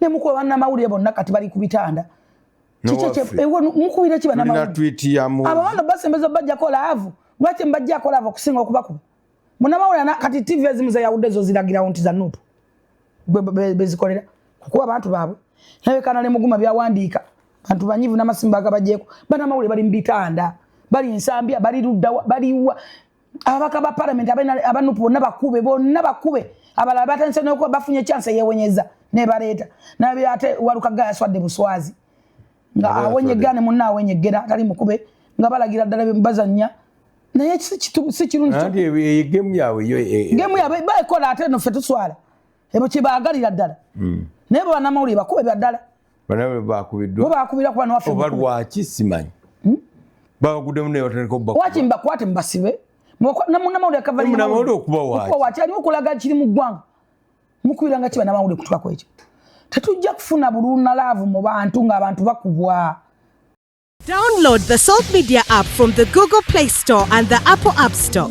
ne mukuba banna mawulire bonna kati bali ku bitanda mukubira kiba na mawulire abana basembeza bajja kola avu lwaki mbajja kola avu kusinga okubakuba muna mawulire kati TV ezimu zeyawudde zo ziragira nti za NUP bezikolera kukuba abantu baabwe nawe kanale muguma byawandiika bantu banyivu n'amasimba agabajjeeko banna mawulire bali mbitanda bali nsambya bali ludda bali abaka ba parliament aba NUP bonna bakube abalala batandise n'okuba bafunye chance yewenyeza ne baleeta nabe ate walukaga yaswadde buswazi nga awenye gane munna awenye gera tali mukube nga balagira ddala bazanya naye si kirungi andi game yawe bakola ate no fetuswala ebo kibagalira ddala naye bana mawulire bakube ddala banawe bakubiddwa bakubira kwa nwafe obalwaki simanyi bagudde munne wataneko wachi mbakwate mbasibe namuna mawulire kavali muna mawulire okuba wachi ali okulaga kiri mu ggwanga mukubiranga kiba na mawulire kutwako ekyo tetujja kufuna buluna laavu mu bantu ng'abantu bakubwa. Download the Salt Media app from the Google Play Store and the Apple App Store.